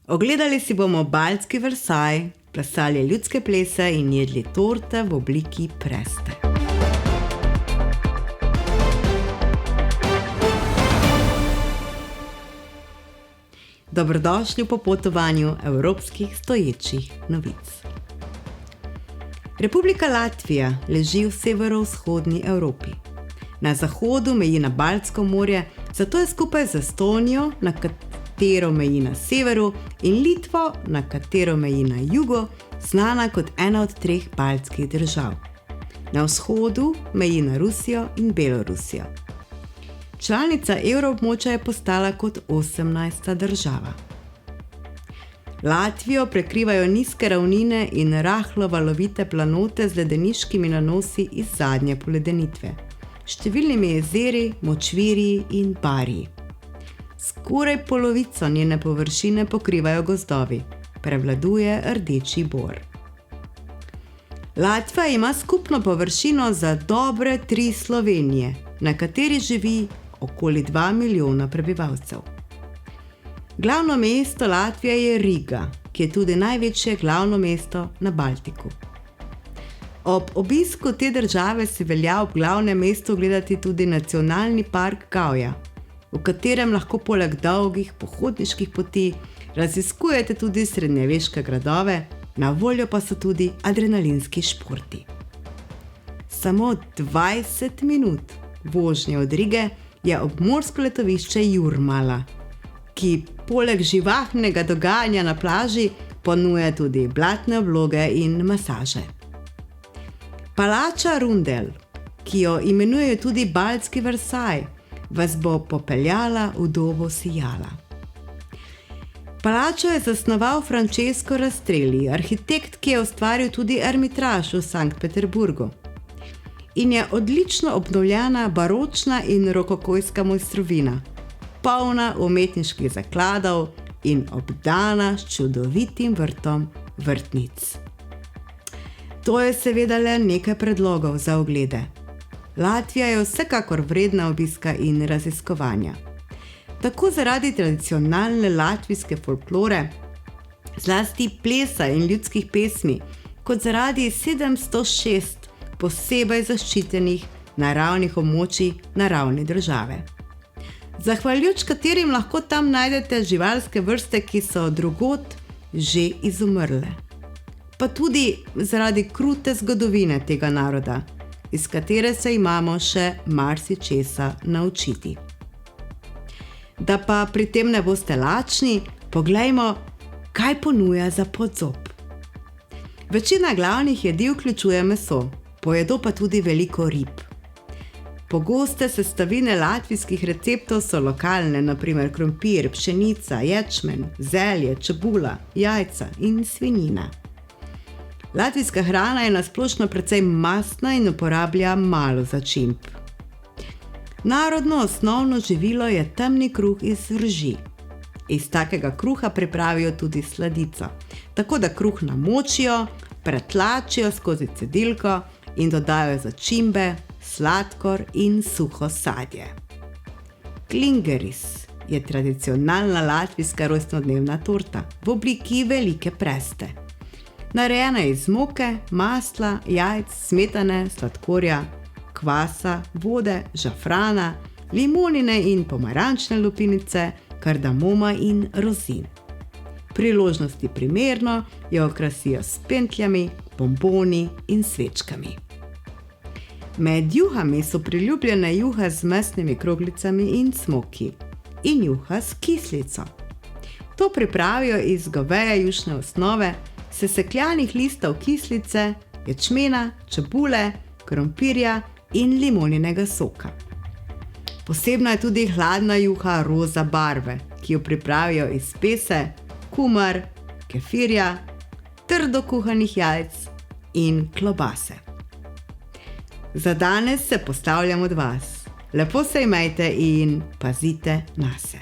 Ogledali si bomo baltski Versailles, plesali ljudske plese in jedli torte v obliki preste. Dobrodošli v popotovanju evropskih stoječih novic. Republika Latvija leži v severovzhodni Evropi. Na zahodu meji na Baltsko morje, zato je skupaj z Estonijo, na katero meji na severu, in Litvo, na katero meji na jugu, znana kot ena od 3 baltskih držav. Na vzhodu meji na Rusijo in Belorusijo. Članica evroobmočja je postala kot 18. država. Latvijo prekrivajo nizke ravnine in rahlo valovite planote z ledeniškimi nanosi iz zadnje poledenitve, številnimi jezeri, močvirji in barji. Skoraj polovico njene površine pokrivajo gozdovi, prevladuje rdeči bor. Latvija ima skupno površino za dobre 3 Slovenije, na kateri živi okoli 2 milijona prebivalcev. Glavno mesto Latvije je Riga, ki je tudi največje glavno mesto na Baltiku. Ob obisku te države si velja ob glavnem mestu ogledati tudi nacionalni park Gauja, v katerem lahko poleg dolgih pohodniških poti raziskujete tudi srednjeveške gradove, na voljo pa so tudi adrenalinski športi. Samo 20 minut vožnje od Rige je obmorsko letovišče Jurmala, ki poleg živahnega dogajanja na plaži ponuja tudi blatne obloge in masaže. Palača Rundel, ki jo imenujejo tudi baltski Versailles, vas bo popeljala v dobo sijala. Palačo je zasnoval Francesco Rastrelli, arhitekt, ki je ustvaril tudi Ermitraž v Sankt Peterburgu. In je odlično obnovljena baročna in rokokojska mojstrovina, polna umetniških zakladov in obdana s čudovitim vrtom vrtnic. To je seveda le nekaj predlogov za oglede. Latvija je vsekakor vredna obiska in raziskovanja. Tako zaradi tradicionalne latvijske folklore, zlasti plesa in ljudskih pesmi, kot zaradi 706 posebej zaščitenih naravnih območij naravne države, zahvaljujoč katerim lahko tam najdete živalske vrste, ki so drugod že izumrle. Pa tudi zaradi krute zgodovine tega naroda, iz katere se imamo še marsičesa naučiti. Da pa pri tem ne boste lačni, poglejmo, kaj ponuja za podzob. Večina glavnih jedi vključuje meso, pojedo pa tudi veliko rib. Pogoste sestavine latvijskih receptov so lokalne, na primer krompir, pšenica, ječmen, zelje, čebula, jajca in svinjina. Latvijska hrana je na splošno precej mastna in uporablja malo začimb. Narodno osnovno živilo je temni kruh iz rži. Iz takega kruha pripravijo tudi sladico, tako da kruh namočijo, pretlačijo skozi cedilko in dodajo začimbe, sladkor in suho sadje. Klingeris je tradicionalna latvijska rojstnodnevna torta v obliki velike preste. Narejena je iz moke, masla, jajc, smetane, sladkorja, kvasa, vode, žafrana, limonine in pomarančne lupinice, kardamoma in rozin. Priložnosti primerno jo okrasijo s pentljami, bomboni in svečkami. Med juhami so priljubljene juhe z mesnimi kroglicami in smoki in juha s kislico. To pripravijo iz goveje jušne osnove, sesekljanih listov kislice, ječmena, čebule, krompirja in limoninega soka. Posebna je tudi hladna juha roza barve, ki jo pripravijo iz pese, kumar, kefirja, trdo kuhanih jajc in klobase. Za danes se postavljam od vas. Lepo se imejte in pazite nase.